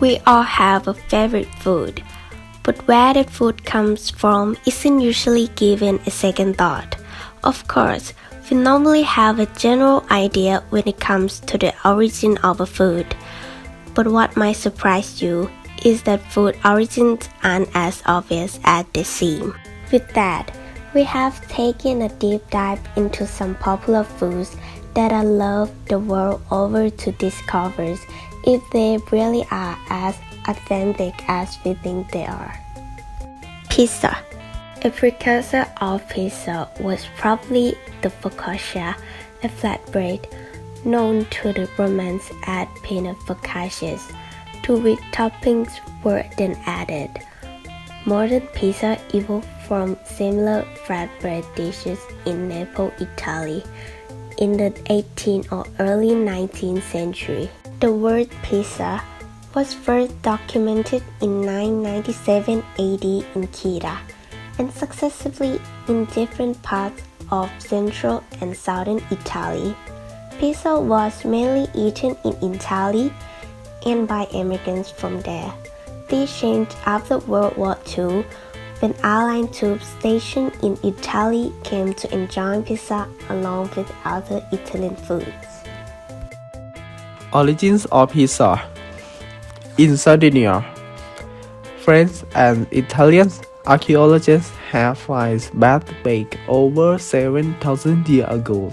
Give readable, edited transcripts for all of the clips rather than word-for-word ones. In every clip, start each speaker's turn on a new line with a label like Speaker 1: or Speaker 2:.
Speaker 1: We all have a favorite food, but where that food comes from isn't usually given a second thought. Of course, we normally have a general idea when it comes to the origin of a food, but what might surprise you is that food origins aren't as obvious as they seem. With that, we have taken a deep dive into some popular foods that are loved the world over to discover if they really are as authentic as we think they are. Pizza. A precursor of pizza was probably the focaccia, a flatbread known to the Romans as peanut focaccias, to which toppings were then added. Modern pizza evolved from similar flatbread dishes in Naples, Italy, in the 18th or early 19th century. The word pizza was first documented in 997 AD in Crete, and successively in different parts of central and southern Italy. Pizza was mainly eaten in Italy and by immigrants from there. This changed after World War II, when Allied troops stationed in Italy came to enjoy pizza along with other Italian foods.
Speaker 2: Origins of pizza. In Sardinia, French and Italian archaeologists have found bread baked over 7,000 years ago.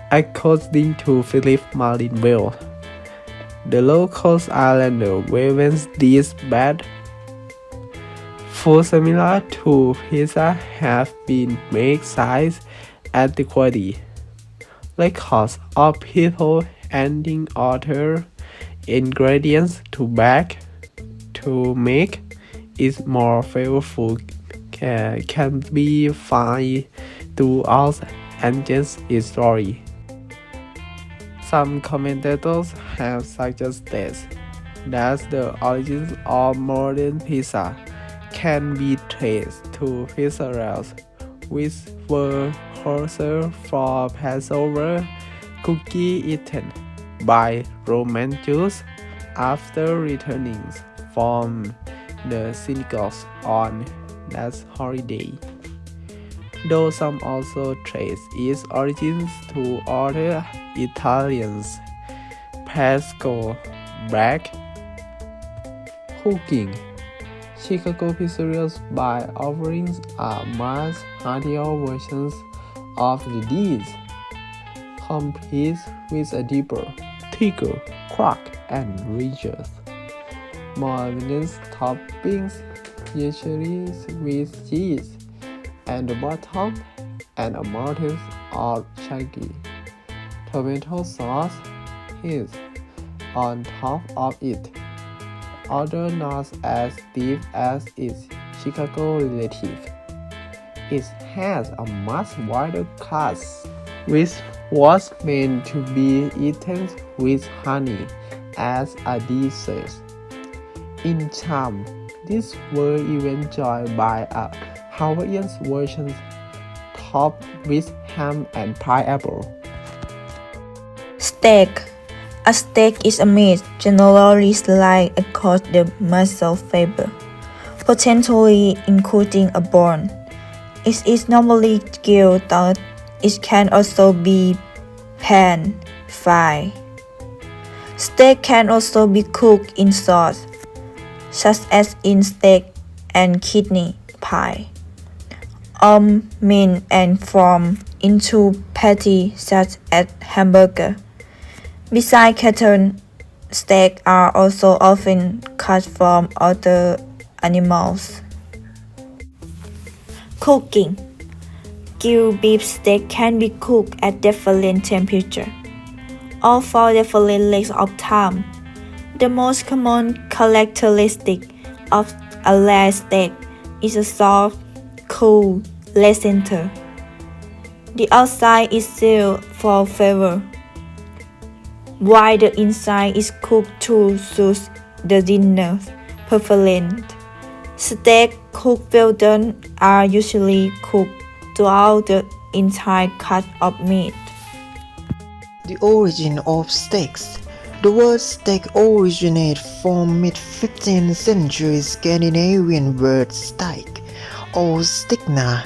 Speaker 2: According to Philip Marinville, the local islander wavens this bread. Food similar to pizza have been made since antiquity. Records of people adding other ingredients to make it more flavorful can be found throughout ancient history. Some commentators have suggested that the origins of modern pizza can be traced to pizzerias, which were closer for Passover cookie eaten by Roman Jews after returning from the synagogues on that holiday, though some also trace its origins to other Italians. Pasco bread cooking. Chicago pizzerias by offerings are much heartier versions of the dish, complete with a deeper, thicker crust and richer, more dense toppings, usually with cheese, and the bottom and a mountain or chunky tomato sauce is on top of it, although not as deep as its Chicago relative. It has a much wider crust, which was meant to be eaten with honey as a dessert. In charm, these were even joined by a Hawaiian version topped with ham and pineapple.
Speaker 3: Steak. A steak is a meat generally sliced across the muscle fiber, potentially including a bone. It is normally grilled, though it can also be pan-fried. Steak can also be cooked in sauce, such as in steak and kidney pie, or minced and formed into patties such as hamburger. Besides cattle, steaks are also often cut from other animals. Cooking. Grilled beef steak can be cooked at different temperatures, or for different lengths of time. The most common characteristic of a rare steak is a soft, cool red center. The outside is sealed for flavor, while the inside is cooked to suit the dinner's preference. Steaks cooked well done are usually cooked throughout the entire cut of meat.
Speaker 4: The origin of steaks. The word steak originates from mid-15th century Scandinavian word steak or stigna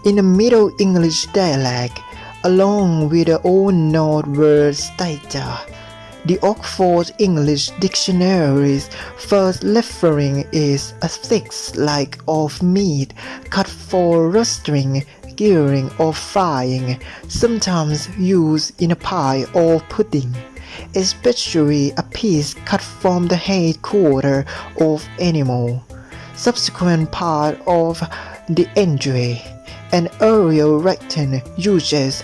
Speaker 4: in the Middle English dialect, along with the Old North word steita. The Oxford English Dictionary's first referring is a thick slice of meat cut for roasting, grilling or frying, sometimes used in a pie or pudding, especially a piece cut from the headquarter of animal. Subsequent part of the entrée. An earlier written usage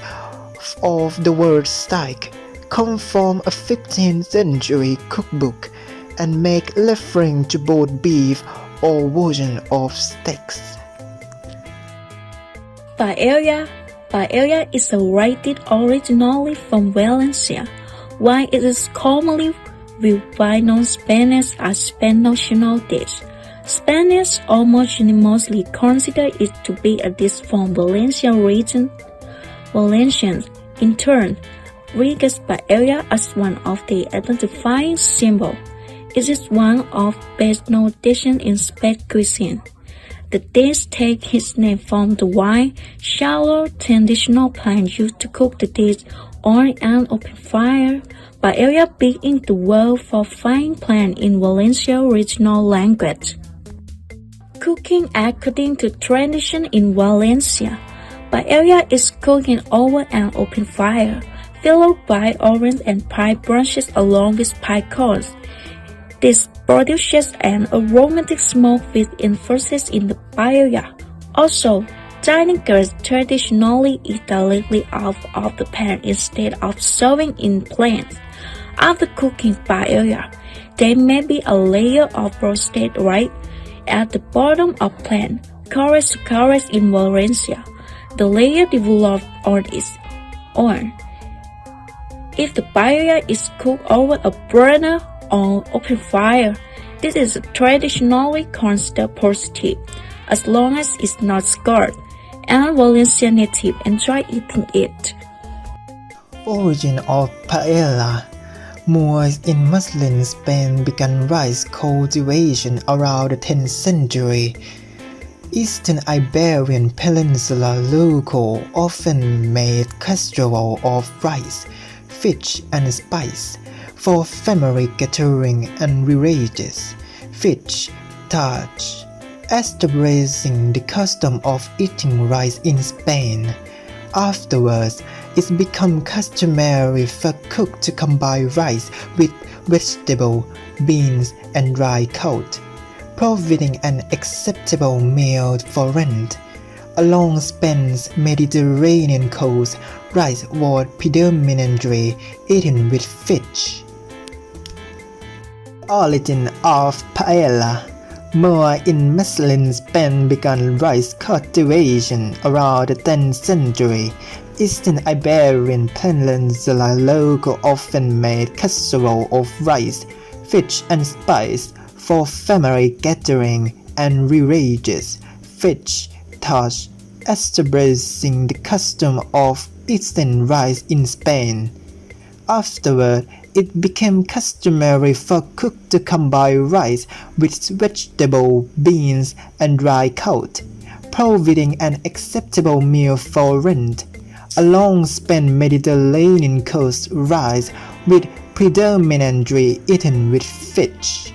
Speaker 4: of the word steak come from a 15th century cookbook and make referring to both beef or version of steaks.
Speaker 3: Paella. Paella is originated originally from Valencia, while it is commonly viewed by non-Spaniards as a national dish. Spaniards almost unanimously consider it to be a dish from Valencia region. Valencians, in turn, regard paella as one of their identifying symbols. It is one of the best-known dishes in Spanish cuisine. The dish takes its name from the wide, shallow, traditional pan used to cook the dish on an open fire. Paella being the word for frying pan in Valencia regional language. Cooking according to tradition in Valencia. Paella is cooked over an open fire, followed by orange and pie branches along with pie cones. This produces an aromatic smoke which infuses in the paella. Also, dining guests traditionally eat directly out of the pan instead of serving in plates. After cooking paella, there may be a layer of roasted rice at the bottom of pan, called in Valencia. The layer developed on its own. If the paella is cooked over a burner or open fire, this is traditionally considered positive, as long as it's not scarred, and Valencian natives enjoy eating it.
Speaker 4: Origin of paella. Moors in Muslim Spain began rice cultivation around the 10th century. Eastern Iberian Peninsula local often made casserole of rice, fish and spice for family gathering and marriages. Fish touch, establishing the custom of eating rice in Spain. Afterwards, it became customary for cooks to combine rice with vegetable, beans, and dry coat, providing an acceptable meal for Lent. Along Spain's Mediterranean coast, rice was predominantly eaten with fish. Origin of paella. Moors in Muslim Spain began rice cultivation around the 10th century. Eastern Iberian Peninsula local often made casserole of rice, fish and spice for family gathering and marriages. Fish touch, establishing the custom of eating rice in Spain. Afterward, it became customary for cooks to combine rice with vegetable, beans, and dry coat, providing an acceptable meal for Lent. Along Spain's Mediterranean coast, rice was predominantly eaten with fish.